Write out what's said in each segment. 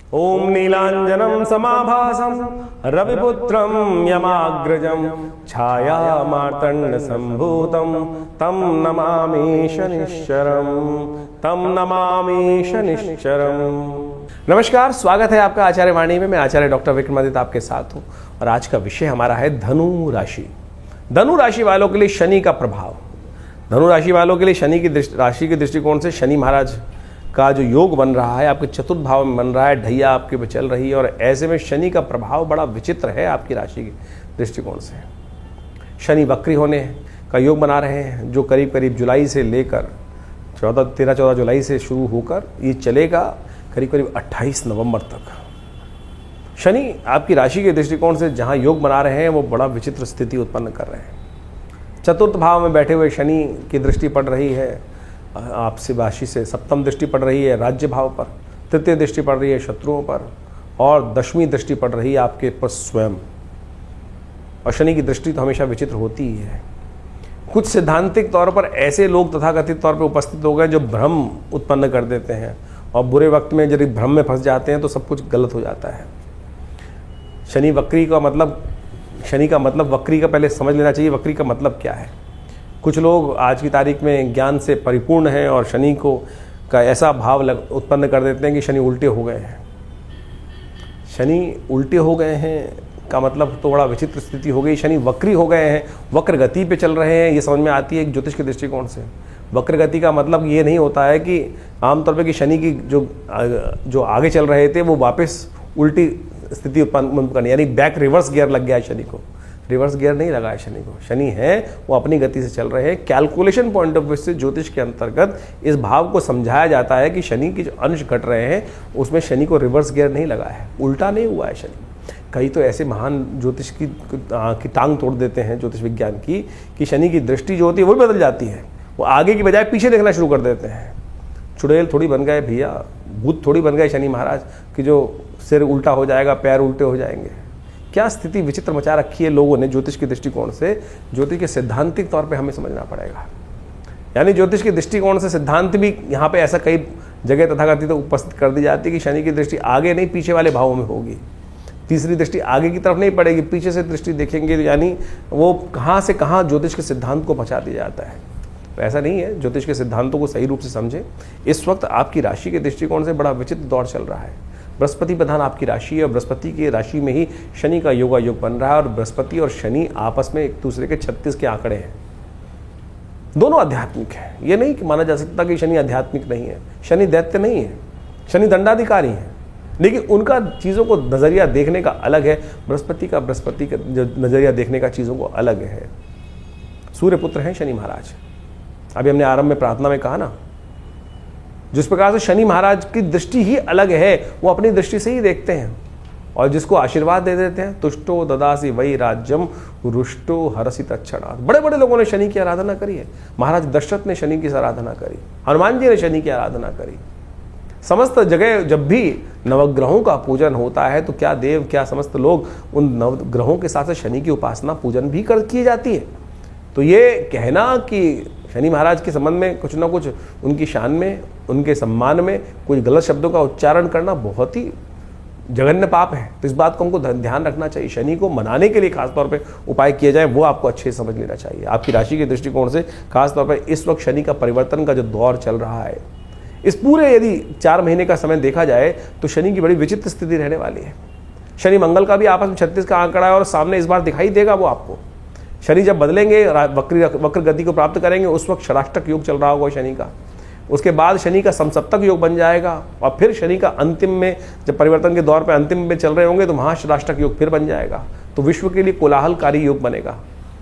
ओम नीलांजनम समाभासम रविपुत्रम यमाग्रजम छाया मार्तंड संभूतम तम नमामि शनिश्चरम नमस्कार, स्वागत है आपका आचार्य वाणी में। मैं आचार्य डॉक्टर विक्रमादित्य आपके साथ हूँ और आज का विषय हमारा है धनु राशि। धनु राशि वालों के लिए शनि का प्रभाव। धनु राशि वालों के लिए शनि की राशि के दृष्टिकोण से शनि महाराज का जो योग बन रहा है आपके चतुर्थ भाव में बन रहा है, ढैया आपके पे चल रही है और ऐसे में शनि का प्रभाव बड़ा विचित्र है आपकी राशि के दृष्टिकोण से। शनि वक्री होने का योग बना रहे हैं जो करीब करीब जुलाई से लेकर 13-14 जुलाई से शुरू होकर ये चलेगा करीब करीब 28 नवंबर तक। शनि आपकी राशि के दृष्टिकोण से जहाँ योग बना रहे हैं वो बड़ा विचित्र स्थिति उत्पन्न कर रहे हैं। चतुर्थ भाव में बैठे हुए शनि की दृष्टि पड़ रही है आपसे राशि से, सप्तम दृष्टि पड़ रही है राज्य भाव पर, तृतीय दृष्टि पड़ रही है शत्रुओं पर और 10वीं दृष्टि पड़ रही है आपके पर स्वयं। और शनि की दृष्टि तो हमेशा विचित्र होती ही है। कुछ सिद्धांतिक तौर पर ऐसे लोग तथाकथित तौर पर उपस्थित हो गए जो भ्रम उत्पन्न कर देते हैं और बुरे वक्त में यदि भ्रम में फंस जाते हैं तो सब कुछ गलत हो जाता है। शनि वक्री का मतलब वक्री का पहले समझ लेना चाहिए, वक्री का मतलब क्या है। कुछ लोग आज की तारीख में ज्ञान से परिपूर्ण हैं और शनि को का ऐसा भाव उत्पन्न कर देते हैं कि शनि उल्टे हो गए हैं। शनि उल्टे हो गए हैं का मतलब तो बड़ा विचित्र स्थिति हो गई। शनि वक्री हो गए हैं, वक्र गति पे चल रहे हैं, ये समझ में आती है एक ज्योतिष के दृष्टिकोण से। वक्र गति का मतलब ये नहीं होता है कि आमतौर पे कि शनि की जो आगे चल रहे थे वो वापस उल्टी स्थिति उत्पन्न करनी, यानी बैक रिवर्स गियर लग गया है शनि को। रिवर्स गियर नहीं लगा है शनि को। शनि है वो अपनी गति से चल रहे हैं। कैलकुलेशन पॉइंट ऑफ व्यू से ज्योतिष के अंतर्गत इस भाव को समझाया जाता है कि शनि के जो अंश घट रहे हैं उसमें शनि को रिवर्स गियर नहीं लगा है, उल्टा नहीं हुआ है शनि। कई तो ऐसे महान ज्योतिष की टांग तोड़ देते हैं ज्योतिष विज्ञान की कि शनि की दृष्टि जो होती है वो भी बदल जाती है, वो आगे की बजाय पीछे देखना शुरू कर देते हैं। चुड़ैल थोड़ी बन गए भैया, भूत थोड़ी बन गए शनि महाराज कि जो सिर उल्टा हो जाएगा, पैर उल्टे हो जाएंगे। क्या स्थिति विचित्र मचा रखी है लोगों ने ज्योतिष के दृष्टिकोण से। ज्योतिष के सिद्धांतिक तौर पे हमें समझना पड़ेगा, यानी ज्योतिष के दृष्टिकोण से सिद्धांत भी यहाँ पे ऐसा कई जगह तथाकथित उपस्थित कर दी जाती है कि शनि की दृष्टि आगे नहीं पीछे वाले भावों में होगी। तीसरी दृष्टि आगे की तरफ नहीं पड़ेगी, पीछे से दृष्टि देखेंगे, यानी वो कहाँ से कहाँ ज्योतिष के सिद्धांत को पहुँचा दिया जाता है। तो ऐसा नहीं है, ज्योतिष के सिद्धांतों को सही रूप से समझें। इस वक्त आपकी राशि के दृष्टिकोण से बड़ा विचित्र दौर चल रहा है। बृहस्पति प्रधान आपकी राशि है और बृहस्पति की राशि में ही शनि का योग बन रहा है और बृहस्पति और शनि आपस में एक दूसरे के 36 के आंकड़े हैं। दोनों आध्यात्मिक है, ये नहीं कि माना जा सकता कि शनि आध्यात्मिक नहीं है। शनि दैत्य नहीं है, शनि दंडाधिकारी है, लेकिन उनका चीज़ों को नज़रिया देखने का अलग है। बृहस्पति का जो नज़रिया देखने का चीज़ों को अलग है। सूर्यपुत्र हैं शनि महाराज। अभी हमने आरंभ में प्रार्थना में कहा ना, जिस प्रकार से शनि महाराज की दृष्टि ही अलग है, वो अपनी दृष्टि से ही देखते हैं और जिसको आशीर्वाद दे देते हैं। तुष्टो ददासी वही राज्यम रुष्टो हरसित क्षणात्। बड़े बड़े लोगों ने शनि की आराधना करी है। महाराज दशरथ ने शनि की आराधना करी, हनुमान जी ने शनि की आराधना करी। समस्त जगह जब भी नवग्रहों का पूजन होता है तो क्या देव क्या समस्त लोग उन नवग्रहों के साथ शनि की उपासना पूजन भी की जाती है। तो ये कहना कि शनि महाराज के संबंध में कुछ ना कुछ उनकी शान में, उनके सम्मान में कुछ गलत शब्दों का उच्चारण करना बहुत ही जघन्य पाप है। तो इस बात को हमको ध्यान रखना चाहिए। शनि को मनाने के लिए खासतौर पे उपाय किए जाए वो आपको अच्छे से समझ लेना चाहिए। आपकी राशि के दृष्टिकोण से खासतौर पर इस वक्त शनि का परिवर्तन का जो दौर चल रहा है, इस पूरे यदि 4 महीने का समय देखा जाए तो शनि की बड़ी विचित्र स्थिति रहने वाली है। शनि मंगल का भी आपस में 36 का आंकड़ा है और सामने इस बार दिखाई देगा वो आपको। शनि जब बदलेंगे, वक्र गति को प्राप्त करेंगे, उस वक्त षडाष्टक योग चल रहा होगा शनि का। उसके बाद शनि का समसप्तक योग बन जाएगा और फिर शनि का अंतिम में जब परिवर्तन के दौर पे अंतिम में चल रहे होंगे तो महाषडाष्टक योग फिर बन जाएगा। तो विश्व के लिए कोलाहलकारी योग बनेगा,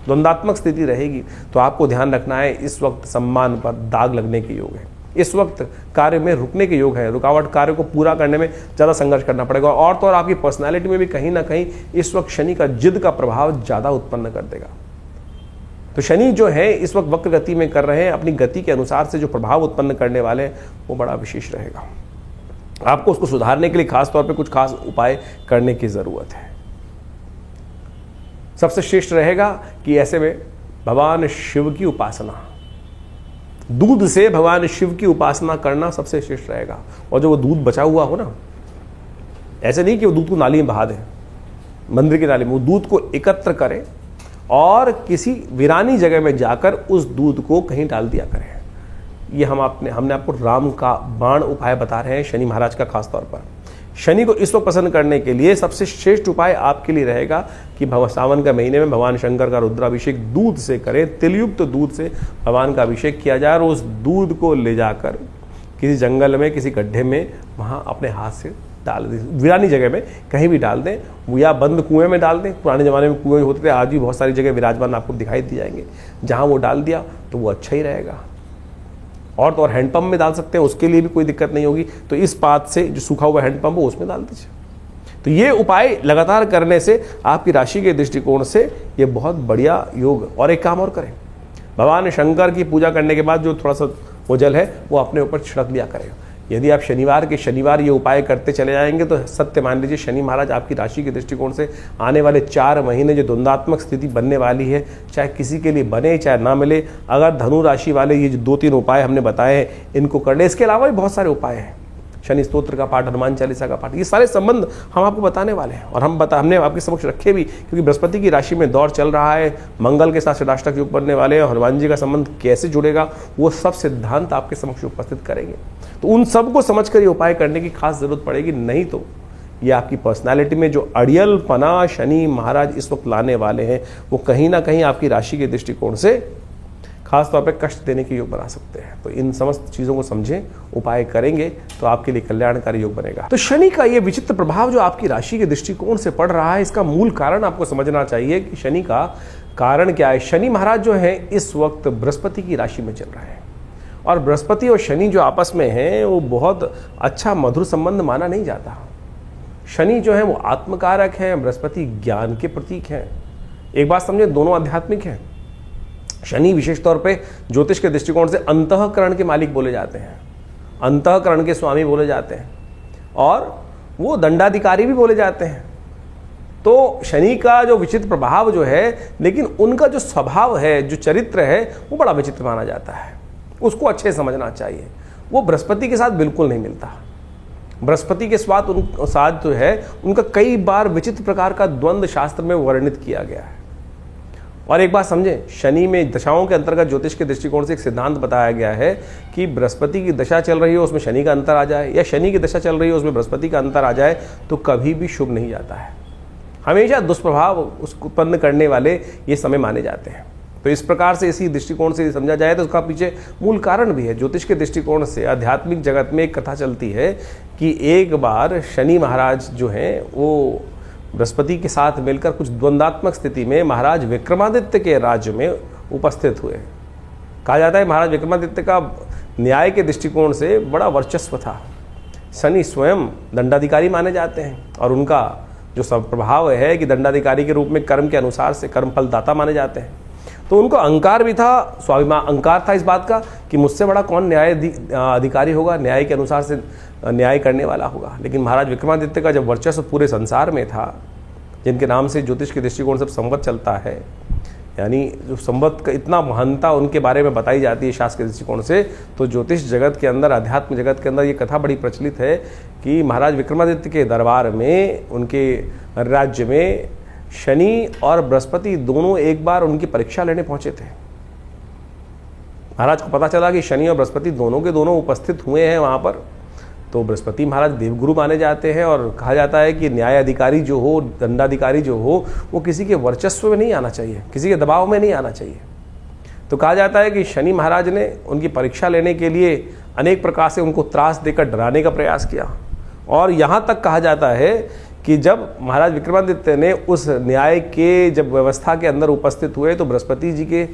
द्वंदात्मक स्थिति रहेगी। तो आपको ध्यान रखना है, इस वक्त सम्मान पर दाग लगने के योग है। इस वक्त कार्य में रुकने के योग है, रुकावट कार्य को पूरा करने में ज़्यादा संघर्ष करना पड़ेगा। और तो और आपकी पर्सनैलिटी में भी कहीं ना कहीं इस वक्त शनि का जिद का प्रभाव ज़्यादा उत्पन्न कर देगा। तो शनि जो है इस वक्त वक्र गति में कर रहे हैं, अपनी गति के अनुसार से जो प्रभाव उत्पन्न करने वाले हैं वो बड़ा विशेष रहेगा। आपको उसको सुधारने के लिए खास तौर पे कुछ खास उपाय करने की ज़रूरत है। सबसे श्रेष्ठ रहेगा कि ऐसे में भगवान शिव की उपासना, दूध से भगवान शिव की उपासना करना सबसे श्रेष्ठ रहेगा। और जो वो दूध बचा हुआ हो ना, ऐसे नहीं कि वो दूध को नाली में बहा दें, मंदिर की नाली में, वो दूध को एकत्र करें और किसी वीरानी जगह में जाकर उस दूध को कहीं डाल दिया करें। ये हमने आपको राम का बाण उपाय बता रहे हैं शनि महाराज का खास तौर पर। शनि को इस वक्त प्रसन्न करने के लिए सबसे श्रेष्ठ उपाय आपके लिए रहेगा कि सावन का महीने में भगवान शंकर का रुद्राभिषेक दूध से करें, तिलयुक्त दूध से भगवान का अभिषेक किया जाए और उस दूध को ले जाकर किसी जंगल में, किसी गड्ढे में वहाँ अपने हाथ से डाल दें, वीरानी जगह में कहीं भी डाल दें, या बंद कुएं में डाल दें। पुराने ज़माने में कुएं होते थे, आज भी बहुत सारी जगह विराजमान आपको दिखाई दी जाएंगे, जहाँ वो डाल दिया तो वो अच्छा ही रहेगा। और तो और हैंडपम्प में डाल सकते हैं, उसके लिए भी कोई दिक्कत नहीं होगी। तो इस पात से जो सूखा हुआ हैंडपम्प हो उसमें डाल दीजिए। तो ये उपाय लगातार करने से आपकी राशि के दृष्टिकोण से ये बहुत बढ़िया योग। और एक काम और करें, भगवान शंकर की पूजा करने के बाद जो थोड़ा सा वो जल है वो अपने ऊपर छिड़क लिया करें। यदि आप शनिवार के शनिवार ये उपाय करते चले जाएंगे तो सत्य मान लीजिए शनि महाराज आपकी राशि के दृष्टिकोण से आने वाले 4 महीने जो द्वंद्वात्मक स्थिति बनने वाली है, चाहे किसी के लिए बने चाहे ना मिले, अगर धनु राशि वाले ये जो 2-3 उपाय हमने बताए हैं इनको कर ले। इसके अलावा भी बहुत सारे उपाय हैं, शनि स्तोत्र का पाठ, हनुमान चालीसा का पाठ, ये सारे संबंध हम आपको बताने वाले हैं। और हमने आपके समक्ष रखे भी, क्योंकि बृहस्पति की राशि में दौर चल रहा है, मंगल के साथ षडाष्टक योग बनने वाले हैं, हनुमान जी का संबंध कैसे जुड़ेगा वो सब सिद्धांत आपके समक्ष उपस्थित करेंगे। तो उन सबको समझकर ये उपाय करने की खास जरूरत पड़ेगी, नहीं तो ये आपकी पर्सनालिटी में जो अड़ियलपना शनि महाराज इस वक्त लाने वाले हैं वो कहीं ना कहीं आपकी राशि के दृष्टिकोण से खास तौर पे कष्ट देने के योग बना सकते हैं। तो इन समस्त चीज़ों को समझें, उपाय करेंगे तो आपके लिए कल्याणकारी योग बनेगा। तो शनि का ये विचित्र प्रभाव जो आपकी राशि के दृष्टिकोण से पड़ रहा है, इसका मूल कारण आपको समझना चाहिए कि शनि का कारण क्या है। शनि महाराज जो है इस वक्त बृहस्पति की राशि में चल रहे हैं, और बृहस्पति और शनि जो आपस में हैं वो बहुत अच्छा मधुर संबंध माना नहीं जाता। शनि जो है वो आत्मकारक हैं, बृहस्पति ज्ञान के प्रतीक हैं। एक बात समझे, दोनों आध्यात्मिक हैं। शनि विशेष तौर पे ज्योतिष के दृष्टिकोण से अंतःकरण के मालिक बोले जाते हैं, अंतःकरण के स्वामी बोले जाते हैं, और वो दंडाधिकारी भी बोले जाते हैं। तो शनि का जो विचित्र प्रभाव जो है, लेकिन उनका जो स्वभाव है, जो चरित्र है, वो बड़ा विचित्र माना जाता है। उसको अच्छे समझना चाहिए। वो बृहस्पति के साथ बिल्कुल नहीं मिलता। बृहस्पति के साथ जो है उनका कई बार विचित्र प्रकार का द्वंद्व शास्त्र में वर्णित किया गया है। और एक बात समझें, शनि में दशाओं के अंतर्गत ज्योतिष के दृष्टिकोण से एक सिद्धांत बताया गया है कि बृहस्पति की दशा चल रही हो उसमें शनि का अंतर आ जाए, या शनि की दशा चल रही हो उसमें बृहस्पति का अंतर आ जाए तो कभी भी शुभ नहीं जाता है। हमेशा दुष्प्रभाव उसको उत्पन्न करने वाले ये समय माने जाते हैं। तो इस प्रकार से इसी दृष्टिकोण से समझा जाए तो उसका पीछे मूल कारण भी है। ज्योतिष के दृष्टिकोण से आध्यात्मिक जगत में एक कथा चलती है कि एक बार शनि महाराज जो हैं वो बृहस्पति के साथ मिलकर कुछ द्वंद्वात्मक स्थिति में महाराज विक्रमादित्य के राज्य में उपस्थित हुए। कहा जाता है महाराज विक्रमादित्य का न्याय के दृष्टिकोण से बड़ा वर्चस्व था। शनि स्वयं दंडाधिकारी माने जाते हैं, और उनका जो प्रभाव है कि दंडाधिकारी के रूप में कर्म के अनुसार से कर्म फलदाता माने जाते हैं। तो उनको अहंकार भी था, स्वाभिमान, अहंकार था इस बात का कि मुझसे बड़ा कौन न्याय अधिकारी होगा, न्याय के अनुसार से न्याय करने वाला होगा। लेकिन महाराज विक्रमादित्य का जब वर्चस्व पूरे संसार में था, जिनके नाम से ज्योतिष के दृष्टिकोण से संवत चलता है, यानी जो संवत का इतना महानता उनके बारे में बताई जाती है शास्त्र के दृष्टिकोण से, तो ज्योतिष जगत के अंदर, अध्यात्म जगत के अंदर ये कथा बड़ी प्रचलित है कि महाराज विक्रमादित्य के दरबार में, उनके राज्य में शनि और बृहस्पति दोनों एक बार उनकी परीक्षा लेने पहुंचे थे। महाराज को पता चला कि शनि और बृहस्पति दोनों के दोनों उपस्थित हुए हैं वहां पर। तो बृहस्पति महाराज देवगुरु माने जाते हैं, और कहा जाता है कि न्याय अधिकारी जो हो, दंडाधिकारी जो हो, वो किसी के वर्चस्व में नहीं आना चाहिए, किसी के दबाव में नहीं आना चाहिए। तो कहा जाता है कि शनि महाराज ने उनकी परीक्षा लेने के लिए अनेक प्रकार से उनको त्रास देकर डराने का प्रयास किया। और यहाँ तक कहा जाता है कि जब महाराज विक्रमादित्य ने उस न्याय के जब व्यवस्था के अंदर उपस्थित हुए तो बृहस्पति जी के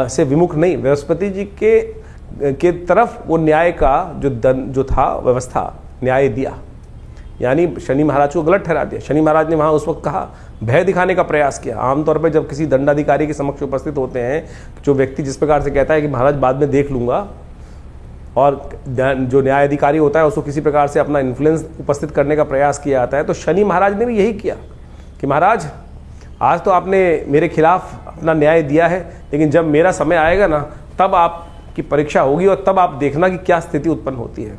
से विमुख नहीं, बृहस्पति जी के तरफ वो न्याय का जो था व्यवस्था न्याय दिया, यानी शनि महाराज को गलत ठहरा दिया। शनि महाराज ने वहाँ उस वक्त कहा, भय दिखाने का प्रयास किया। आमतौर पर जब किसी दंडाधिकारी के समक्ष उपस्थित होते हैं, जो व्यक्ति जिस प्रकार से कहता है कि महाराज बाद में देख लूँगा, और जो न्यायाधिकारी होता है उसको किसी प्रकार से अपना इन्फ्लुएंस उपस्थित करने का प्रयास किया जाता है, तो शनि महाराज ने भी यही किया कि महाराज आज तो आपने मेरे खिलाफ अपना न्याय दिया है, लेकिन जब मेरा समय आएगा ना तब आपकी परीक्षा होगी, और तब आप देखना कि क्या स्थिति उत्पन्न होती है।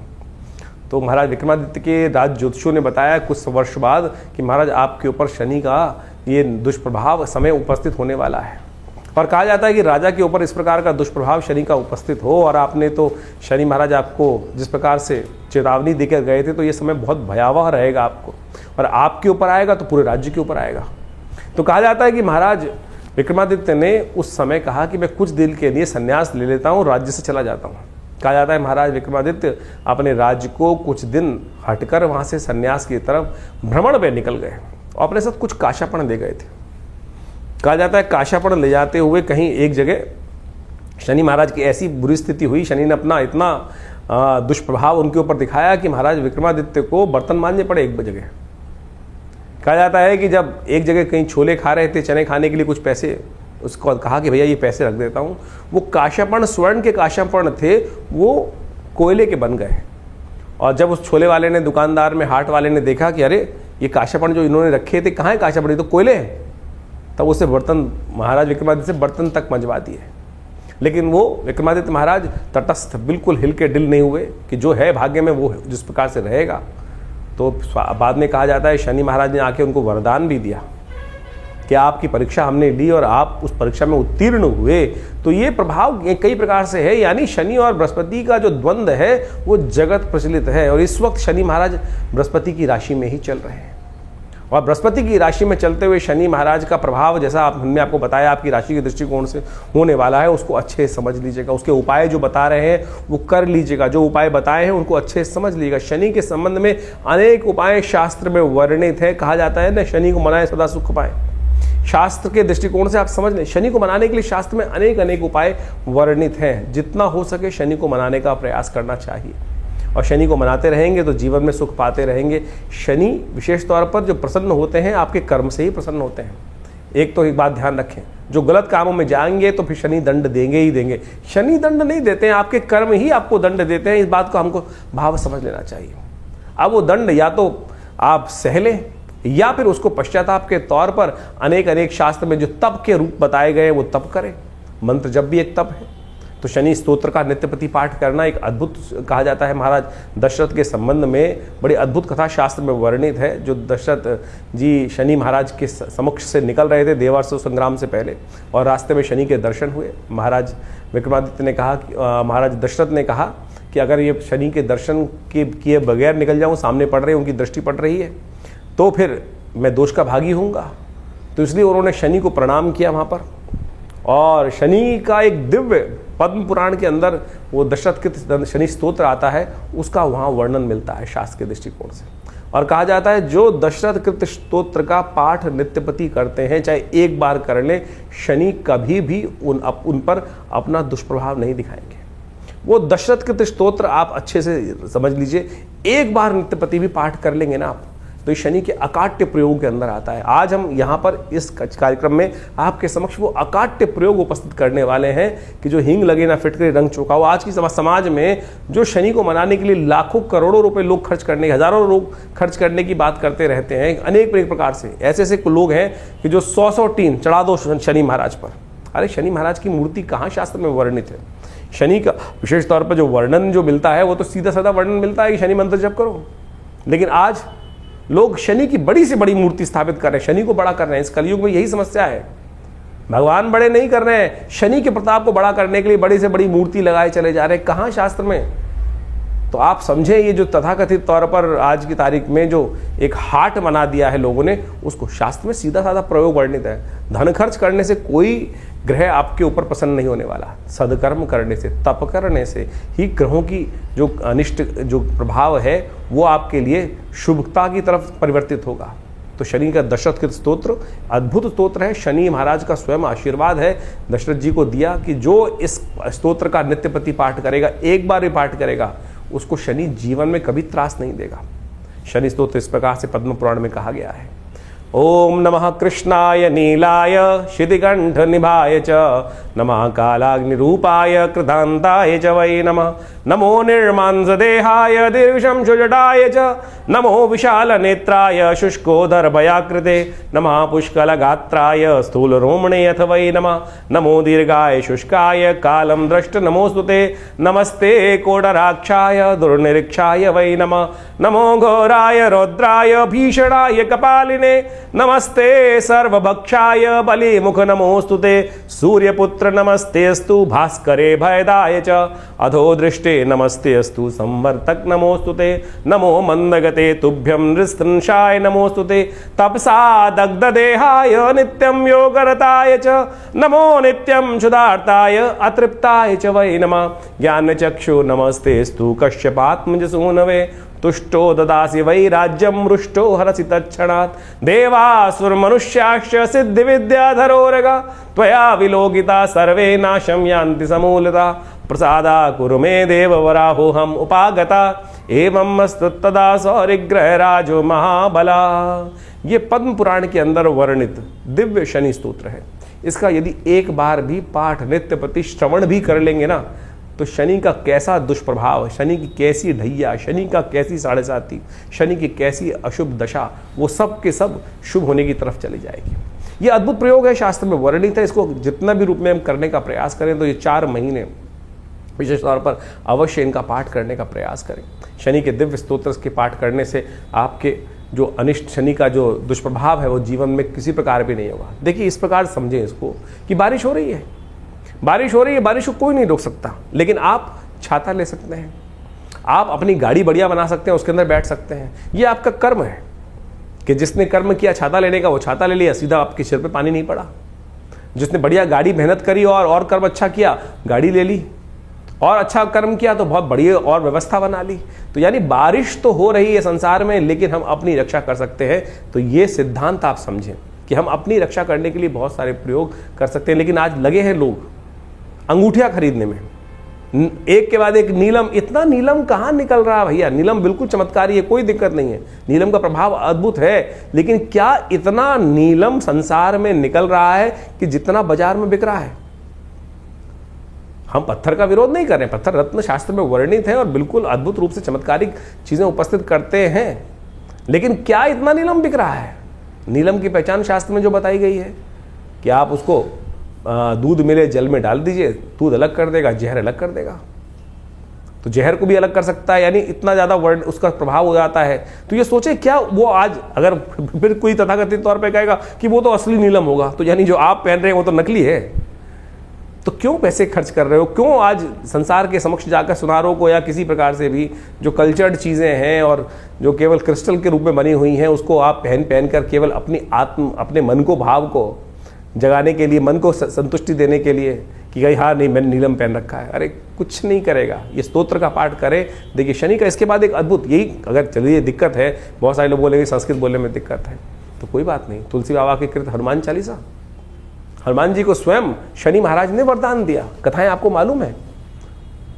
तो महाराज विक्रमादित्य के राज ज्योतिषियों ने बताया कुछ वर्ष बाद कि महाराज आपके ऊपर शनि का ये दुष्प्रभाव समय उपस्थित होने वाला है। और कहा जाता है कि राजा के ऊपर इस प्रकार का दुष्प्रभाव शनि का उपस्थित हो, और आपने तो शनि महाराज आपको जिस प्रकार से चेतावनी देकर गए थे, तो ये समय बहुत भयावह रहेगा आपको, और आपके ऊपर आएगा तो पूरे राज्य के ऊपर आएगा। तो कहा जाता है कि महाराज विक्रमादित्य ने उस समय कहा कि मैं कुछ दिन के लिए संन्यास ले लेता हूँ, राज्य से चला जाता हूँ। कहा जाता है महाराज विक्रमादित्य अपने राज्य को कुछ दिन हटकर वहाँ से संन्यास की तरफ भ्रमण पे निकल गए और अपने साथ कुछ काशापण ले गए थे। कहा जाता है काशापण ले जाते हुए कहीं एक जगह शनि महाराज की ऐसी बुरी स्थिति हुई, शनि ने अपना इतना दुष्प्रभाव उनके ऊपर दिखाया कि महाराज विक्रमादित्य को बर्तन मांजने पड़े एक जगह। कहा जाता है कि जब एक जगह कहीं छोले खा रहे थे, चने खाने के लिए कुछ पैसे, उसको कहा कि भैया ये पैसे रख देता हूँ, वो काशापण स्वर्ण के काशापण थे, वो कोयले के बन गए। और जब उस छोले वाले ने, दुकानदार में हाट वाले ने देखा कि अरे ये काशापण जो इन्होंने रखे थे कहाँ है काशापण, ये तो कोयले हैं, तब उसे बर्तन महाराज विक्रमादित्य से बर्तन तक मंजवा दिए। लेकिन वो विक्रमादित्य महाराज तटस्थ, बिल्कुल हिल के डिल नहीं हुए कि जो है भाग्य में वो जिस प्रकार से रहेगा। तो बाद में कहा जाता है शनि महाराज ने आके उनको वरदान भी दिया कि आपकी परीक्षा हमने ली और आप उस परीक्षा में उत्तीर्ण हुए। तो ये प्रभाव कई प्रकार से है, यानी शनि और बृहस्पति का जो द्वंद्व है वो जगत प्रचलित है। और इस वक्त शनि महाराज बृहस्पति की राशि में ही चल रहे हैं, और बृहस्पति की राशि में चलते हुए शनि महाराज का प्रभाव, जैसा हमने आपको बताया आपकी राशि के दृष्टिकोण से होने वाला है, उसको अच्छे से समझ लीजिएगा। उसके उपाय जो बता रहे हैं वो कर लीजिएगा, जो उपाय बताए हैं उनको अच्छे से समझ लीजिएगा। शनि के संबंध में अनेक उपाय शास्त्र में वर्णित है। कहा जाता है ना, शनि को मनाए सदा सुख पाए। शास्त्र के दृष्टिकोण से आप समझ लें, शनि को मनाने के लिए शास्त्र में अनेक उपाय वर्णित हैं। जितना हो सके शनि को मनाने का प्रयास करना चाहिए, और शनि को मनाते रहेंगे तो जीवन में सुख पाते रहेंगे। शनि विशेष तौर पर जो प्रसन्न होते हैं आपके कर्म से ही प्रसन्न होते हैं। एक तो एक बात ध्यान रखें, जो गलत कामों में जाएंगे तो फिर शनि दंड देंगे ही देंगे। शनि दंड नहीं देते हैं, आपके कर्म ही आपको दंड देते हैं। इस बात को हमको भाव समझ लेना चाहिए। अब वो दंड या तो आप सह लें या फिर उसको पश्चाताप के तौर पर अनेक शास्त्र में जो तप के रूप बताए गए वो तप करें। मंत्र जब भी एक तप है। तो शनि स्तोत्र का नित्यप्रति पाठ करना एक अद्भुत, कहा जाता है महाराज दशरथ के संबंध में बड़ी अद्भुत कथा शास्त्र में वर्णित है। जो दशरथ जी शनि महाराज के समक्ष से निकल रहे थे देवासुर संग्राम से पहले, और रास्ते में शनि के दर्शन हुए। महाराज विक्रमादित्य ने कहा, महाराज दशरथ ने कहा कि अगर ये शनि के दर्शन के किए बगैर निकल जाऊँ, सामने पड़ रहे हैं, उनकी दृष्टि पड़ रही है, तो फिर मैं दोष का भागी होऊंगा। तो इसलिए उन्होंने शनि को प्रणाम किया वहाँ पर। और शनि का एक दिव्य पद्म पुराण के अंदर वो दशरथ कृत शनि स्तोत्र आता है, उसका वहाँ वर्णन मिलता है शास्त्र के दृष्टिकोण से। और कहा जाता है जो दशरथ कृत स्तोत्र का पाठ नित्यपति करते हैं, चाहे एक बार कर लें, शनि कभी भी उन पर अपना दुष्प्रभाव नहीं दिखाएंगे। वो दशरथ कृत स्तोत्र आप अच्छे से समझ लीजिए, एक बार नित्यपति भी पाठ कर लेंगे ना आप, तो शनि के अकाट्य प्रयोग के अंदर आता है। आज हम यहाँ पर इस कार्यक्रम में आपके समक्ष वो अकाट्य प्रयोग उपस्थित करने वाले हैं कि जो हींग लगे ना फिटकरी रंग चौंकाओ। आज की समाज में जो शनि को मनाने के लिए लाखों करोड़ों रुपए लोग खर्च करने, हजारों लोग खर्च करने की बात करते रहते हैं, अनेक प्रकार से ऐसे लोग हैं कि जो 100 टीन चढ़ा दो शनि महाराज पर। अरे शनि महाराज की मूर्ति कहाँ शास्त्र में वर्णित है? शनि का विशेष तौर पर जो वर्णन जो मिलता है वो तो सीधा साधा वर्णन मिलता है कि शनि मंत्र जप करो। लेकिन आज लोग शनि की बड़ी से बड़ी मूर्ति स्थापित कर रहे हैं, शनि को बड़ा कर रहे हैं। इस कलयुग में यही समस्या है, भगवान बड़े नहीं कर रहे हैं, शनि के प्रताप को बड़ा करने के लिए बड़ी से बड़ी मूर्ति लगाए चले जा रहे हैं। कहाँ शास्त्र में? तो आप समझें, ये जो तथाकथित तौर पर आज की तारीख में जो एक हाट बना दिया है लोगों ने, उसको शास्त्र में सीधा साधा प्रयोग वर्णित है। धन खर्च करने से कोई ग्रह आपके ऊपर प्रसन्न नहीं होने वाला। सदकर्म करने से, तप करने से ही ग्रहों की जो अनिष्ट जो प्रभाव है वो आपके लिए शुभता की तरफ परिवर्तित होगा। तो शनि का दशरथ कृत स्तोत्र अद्भुत स्तोत्र है। शनि महाराज का स्वयं आशीर्वाद है दशरथ जी को दिया कि जो इस स्तोत्र का नित्यप्रति पाठ करेगा, एक बार भी पाठ करेगा, उसको शनि जीवन में कभी त्रास नहीं देगा। शनि स्तोत्र इस प्रकार से पद्म पुराण में कहा गया है। ओम नमः कृष्णाय नीलाय शितिकंठ निभाय च, नमः कालाग्निरूपाय कृतांताय च वै नमः, नमो निर्मांसदेहाय दीर्घशंशुजटाय च नमो विशालनेत्राय शुष्कोदरभयाकृते नमः पुष्कलगात्राय स्थूलरोमणे अथ वै नमः नमो दीर्घाय शुष्काय कालं द्रष्ट नमोस्तुते नमस्ते कोडराक्षाय दुर्निरीक्षाय वै नमः नमो घोराय रौद्राय भीषणाय कपालिने नमस्ते सर्वभक्षाय बलिमुख नमोस्तुते सूर्यपुत्र नमस्तेस्तु भास्करे भयदाय च अधो दृष्टे नमस्तेस्तु संवर्तक नमोस्तुते नमो मंदगते तुभ्यं नृशंसाय नमोस्तुते तपसा दग्धदेहाय नित्यं योगरताय च नमो नित्यं क्षुधार्ताय अतृप्ताय च वै नमः ज्ञानचक्षु नमस्तेस्तु कश्यपात्मजसूनवे तुष्टो ददासि वै राज्यं रुष्टो हरसि तत्क्षणात् देवासुरमनुष्याश्च सिद्धिविद्याधरोरगा त्वया विलोकिता सर्वे नाशं यान्ति समूलता प्रसादा कुरु मे देववराहोऽहम् उपागता एवं तदा सौरिग्रहराजो महाबला। ये पद्म पुराण के अंदर वर्णित दिव्य शनि स्तोत्र है। इसका यदि एक बार भी पाठ नित्य प्रति श्रवण भी कर लेंगे ना, तो शनि का कैसा दुष्प्रभाव, शनि की कैसी ढैया, शनि का कैसी साढ़े साती, शनि की कैसी अशुभ दशा, वो सब के सब शुभ होने की तरफ चली जाएगी। ये अद्भुत प्रयोग है, शास्त्र में वर्णित है। इसको जितना भी रूप में हम करने का प्रयास करें तो ये 4 महीने विशेष तौर पर अवश्य इनका पाठ करने का प्रयास करें। शनि के दिव्य स्तोत्र के पाठ करने से आपके जो अनिष्ट शनि का जो दुष्प्रभाव है वो जीवन में किसी प्रकार भी नहीं होगा। देखिए, इस प्रकार समझें इसको कि बारिश हो रही है, बारिश हो रही है, बारिश को कोई नहीं रोक सकता, लेकिन आप छाता ले सकते हैं, आप अपनी गाड़ी बढ़िया बना सकते हैं, उसके अंदर बैठ सकते हैं। ये आपका कर्म है कि जिसने कर्म किया छाता लेने का, वो छाता ले लिया, सीधा आपके सिर पे पानी नहीं पड़ा। जिसने बढ़िया गाड़ी मेहनत करी और कर्म अच्छा किया, गाड़ी ले ली, और अच्छा कर्म किया तो बहुत बढ़िया और व्यवस्था बना ली। तो यानी बारिश तो हो रही है संसार में, लेकिन हम अपनी रक्षा कर सकते हैं। तो ये सिद्धांत आप समझें कि हम अपनी रक्षा करने के लिए बहुत सारे प्रयोग कर सकते हैं। लेकिन आज लगे हैं लोग अंगूठियां खरीदने में, एक के बाद एक नीलम। इतना नीलम कहाँ निकल रहा है भैया? नीलम बिल्कुल चमत्कारी है, कोई दिक्कत नहीं है, नीलम का प्रभाव अद्भुत है। लेकिन क्या इतना नीलम संसार में निकल रहा है कि जितना बाजार में बिक रहा है? हम पत्थर का विरोध नहीं कर रहे हैं, पत्थर रत्न शास्त्र में वर्णित है और बिल्कुल अद्भुत रूप से चमत्कारिक चीजें उपस्थित करते हैं। लेकिन क्या इतना नीलम बिक रहा है? नीलम की पहचान शास्त्र में जो बताई गई है कि आप उसको दूध मिले जल में डाल दीजिए, दूध अलग कर देगा, जहर अलग कर देगा। तो जहर को भी अलग कर सकता है, यानी इतना ज्यादा वर्ण उसका प्रभाव हो जाता है। तो ये सोचे, क्या वो आज अगर फिर कोई तथाकथित तौर पे कहेगा कि वो तो असली नीलम होगा, तो यानी जो आप पहन रहे हैं वो तो नकली है। तो क्यों पैसे खर्च कर रहे हो? क्यों आज संसार के समक्ष जाकर सुनारों को या किसी प्रकार से भी जो कल्चर्ड चीज़ें हैं और जो केवल क्रिस्टल के रूप में बनी हुई हैं, उसको आप पहन कर केवल अपने मन को, भाव को जगाने के लिए, मन को संतुष्टि देने के लिए कि भाई हाँ नहीं मैंने नीलम पहन रखा है। अरे कुछ नहीं करेगा। ये स्तोत्र का पाठ करें। देखिए शनि का इसके बाद एक अद्भुत, यही अगर चलिए दिक्कत है, बहुत सारे लोग बोलेंगे संस्कृत बोलने में दिक्कत है, तो कोई बात नहीं। तुलसी बाबा के कृत हनुमान चालीसा, हनुमान जी को स्वयं शनि महाराज ने वरदान दिया। कथाएं आपको मालूम है,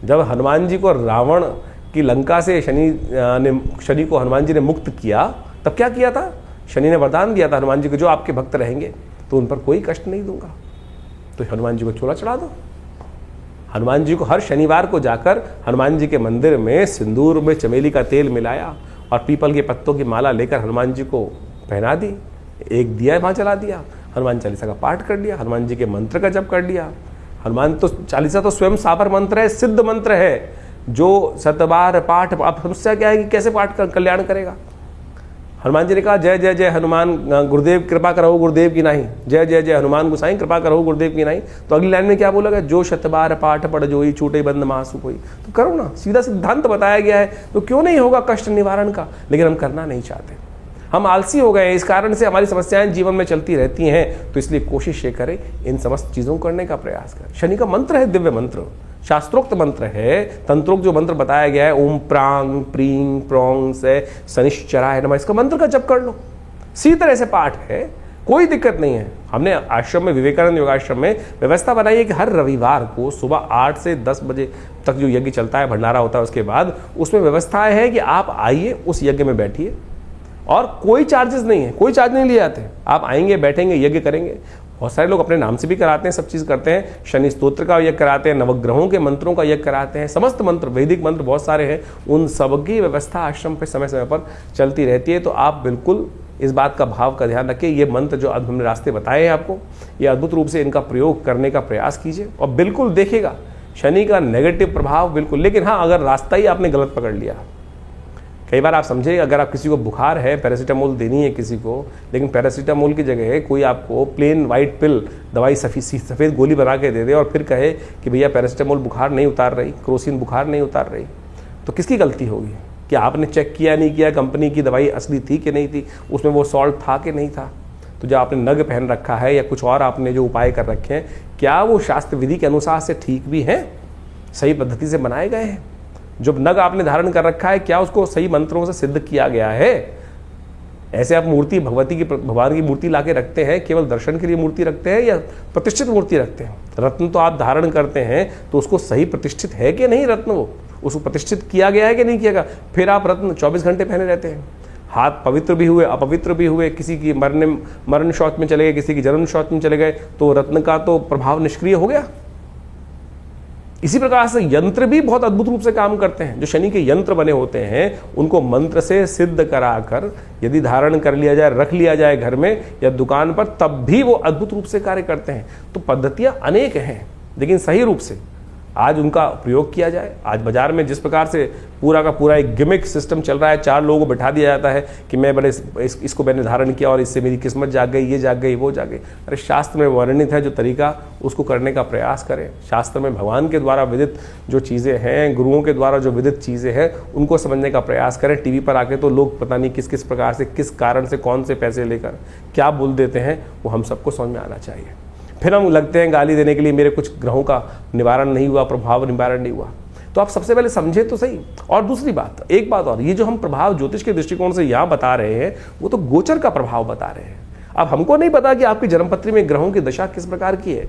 जब हनुमान जी को रावण की लंका से शनि को हनुमान जी ने मुक्त किया, तब क्या किया था? शनि ने वरदान दिया था हनुमान जी को, जो आपके भक्त रहेंगे तो उन पर कोई कष्ट नहीं दूंगा। तो हनुमान जी को चोला चढ़ा दो। हनुमान जी को हर शनिवार को जाकर हनुमान जी के मंदिर में सिंदूर में चमेली का तेल मिलाया और पीपल के पत्तों की माला लेकर हनुमान जी को पहना दी, एक दिया वहां जला दिया, हनुमान चालीसा का पाठ कर लिया, हनुमान जी के मंत्र का जप कर लिया। हनुमान तो चालीसा तो स्वयं सापर मंत्र है, सिद्ध मंत्र है, जो 7 बार पाठ। अब समस्या क्या है कि कैसे पाठ कर कल्याण करेगा? हनुमान जी ने कहा जय जय जय हनुमान गुरुदेव कृपा करो गुरुदेव की नहीं, जय जय जय हनुमान गोसाई कृपा करो गुरुदेव की नहीं। तो अगली लाइन में क्या बोला? जो 7 बार पाठ पढ़ जोई छूटे बंद महासु कोई। तो करो ना, सीधा सिद्धांत बताया गया है, तो क्यों नहीं होगा कष्ट निवारण का? लेकिन हम करना नहीं चाहते, हम आलसी हो गए, इस कारण से हमारी समस्याएं जीवन में चलती रहती हैं। तो इसलिए कोशिश ये करें इन समस्त चीज़ों को करने का प्रयास करें। शनि का मंत्र है दिव्य मंत्र, शास्त्रोक्त मंत्र है, तंत्रोक्त जो मंत्र बताया गया है, ओम प्रांग प्रींग प्रोंग से शनिश्चराय नमः, इसका मंत्र का जप कर लो। इसी तरह से पाठ है, कोई दिक्कत नहीं है। हमने आश्रम में, विवेकानंद योगाश्रम में व्यवस्था बनाई है कि हर रविवार को सुबह 8 से 10 बजे तक जो यज्ञ चलता है, भंडारा होता है, उसके बाद उसमें व्यवस्था है कि आप आइए, उस यज्ञ में बैठिए और कोई चार्जेस नहीं है, कोई चार्ज नहीं लिए जाते। आप आएंगे, बैठेंगे, यज्ञ करेंगे, बहुत सारे लोग अपने नाम से भी कराते हैं, सब चीज़ करते हैं। शनि स्तोत्र का यज्ञ कराते हैं, नवग्रहों के मंत्रों का यज्ञ कराते हैं, समस्त मंत्र, वैदिक मंत्र बहुत सारे हैं, उन सबकी व्यवस्था आश्रम पे समय समय पर चलती रहती है। तो आप बिल्कुल इस बात का भाव का ध्यान रखिए। ये मंत्र जो अब हमने रास्ते बताए हैं आपको, ये अद्भुत रूप से इनका प्रयोग करने का प्रयास कीजिए और बिल्कुल देखिएगा शनि का नेगेटिव प्रभाव बिल्कुल। लेकिन हाँ, अगर रास्ता ही आपने गलत पकड़ लिया, कई बार आप समझे, अगर आप किसी को बुखार है, पैरासीटामोल देनी है किसी को, लेकिन पैरासीटामोल की जगह कोई आपको प्लेन वाइट पिल दवाई सफ़ेद गोली बना के दे दे और फिर कहे कि भैया पैरासीटामोल बुखार नहीं उतार रही, क्रोसिन बुखार नहीं उतार रही, तो किसकी गलती होगी? कि आपने चेक किया नहीं किया कंपनी की दवाई असली थी कि नहीं थी, उसमें वो सॉल्ट था कि नहीं था? तो जो आपने नग पहन रखा है या कुछ और आपने जो उपाय कर रखे हैं, क्या वो शास्त्र विधि के अनुसार से ठीक भी हैं, सही पद्धति से बनाए गए हैं? जो नग आपने धारण कर रखा है, क्या उसको सही मंत्रों से सिद्ध किया गया है? ऐसे आप मूर्ति भगवान की मूर्ति लाके रखते हैं, केवल दर्शन के लिए मूर्ति रखते हैं या प्रतिष्ठित मूर्ति रखते हैं? रत्न तो आप धारण करते हैं तो उसको सही प्रतिष्ठित है कि नहीं रत्न, वो उसको प्रतिष्ठित किया गया है कि नहीं किया गया? फिर आप रत्न 24 घंटे पहने रहते हैं। हाथ पवित्र भी हुए, अपवित्र भी हुए, किसी की मरण शौच में चले गए, किसी की जन्म शौच में चले गए, तो रत्न का तो प्रभाव निष्क्रिय हो गया। इसी प्रकार से यंत्र भी बहुत अद्भुत रूप से काम करते हैं। जो शनि के यंत्र बने होते हैं, उनको मंत्र से सिद्ध कराकर यदि धारण कर लिया जाए, रख लिया जाए घर में या दुकान पर, तब भी वो अद्भुत रूप से कार्य करते हैं। तो पद्धतियां अनेक हैं, लेकिन सही रूप से आज उनका प्रयोग किया जाए। आज बाजार में जिस प्रकार से पूरा का पूरा एक गिमिक सिस्टम चल रहा है, 4 लोगों को बैठा दिया जाता है कि मैं बड़े इसको मैंने धारण किया और इससे मेरी किस्मत जाग गई, ये जाग गई, वो जाग गई। अरे शास्त्र में वर्णित है जो तरीका, उसको करने का प्रयास करें। शास्त्र में भगवान के द्वारा विदित जो चीज़ें हैं, गुरुओं के द्वारा जो विदित चीज़ें हैं, उनको समझने का प्रयास करें। टीवी पर आके तो लोग पता नहीं किस किस प्रकार से, किस कारण से, कौन से पैसे लेकर क्या बोल देते हैं, वो हम सबको समझ में आना चाहिए। फिर हम लगते हैं गाली देने के लिए, मेरे कुछ ग्रहों का निवारण नहीं हुआ, प्रभाव निवारण नहीं हुआ। तो आप सबसे पहले समझे तो सही। और दूसरी बात, एक बात और, ये जो हम प्रभाव ज्योतिष के दृष्टिकोण से यहाँ बता रहे हैं, वो तो गोचर का प्रभाव बता रहे हैं। अब हमको नहीं पता कि आपकी जन्मपत्री में ग्रहों की दशा किस प्रकार की है,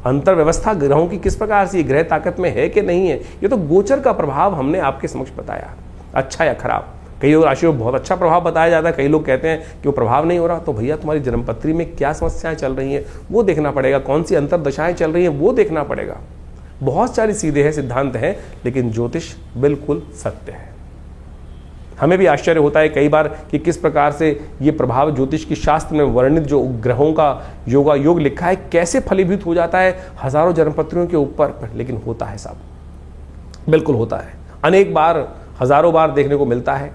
अंतर व्यवस्था ग्रहों की किस प्रकार से, ग्रह ताकत में है कि नहीं है। ये तो गोचर का प्रभाव हमने आपके समक्ष बताया, अच्छा या खराब। कई राशियों में बहुत अच्छा प्रभाव बताया जाता है, कई लोग कहते हैं कि वो प्रभाव नहीं हो रहा। तो भैया तुम्हारी जन्मपत्री में क्या समस्याएं चल रही हैं वो देखना पड़ेगा, कौन सी अंतर दशाएं चल रही हैं वो देखना पड़ेगा। बहुत सारी सीधे हैं, सिद्धांत हैं, लेकिन ज्योतिष बिल्कुल सत्य है। हमें भी आश्चर्य होता है कई बार कि किस प्रकार से ये प्रभाव ज्योतिष की शास्त्र में वर्णित जो ग्रहों का योगा योग लिखा है, कैसे फलीभूत हो जाता है हजारों जन्मपत्रियों के ऊपर। लेकिन होता है साहब, बिल्कुल होता है, अनेक बार, हजारों बार देखने को मिलता है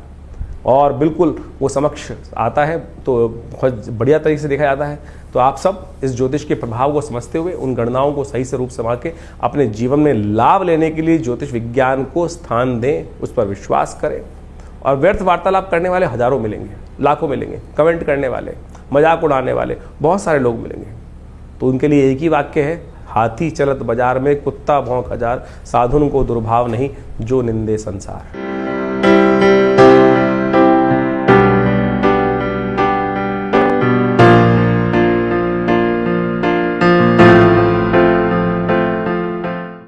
और बिल्कुल वो समक्ष आता है, तो बहुत बढ़िया तरीके से देखा जाता है। तो आप सब इस ज्योतिष के प्रभाव को समझते हुए उन गणनाओं को सही से रूप से समझ के अपने जीवन में लाभ लेने के लिए ज्योतिष विज्ञान को स्थान दें, उस पर विश्वास करें। और व्यर्थ वार्तालाप करने वाले हजारों मिलेंगे, लाखों मिलेंगे, कमेंट करने वाले, मजाक उड़ाने वाले बहुत सारे लोग मिलेंगे। तो उनके लिए एक ही वाक्य है, हाथी चलत बाजार में, कुत्ता भौंक हजार, साधुन को दुर्भाव नहीं, जो निंदे संसार।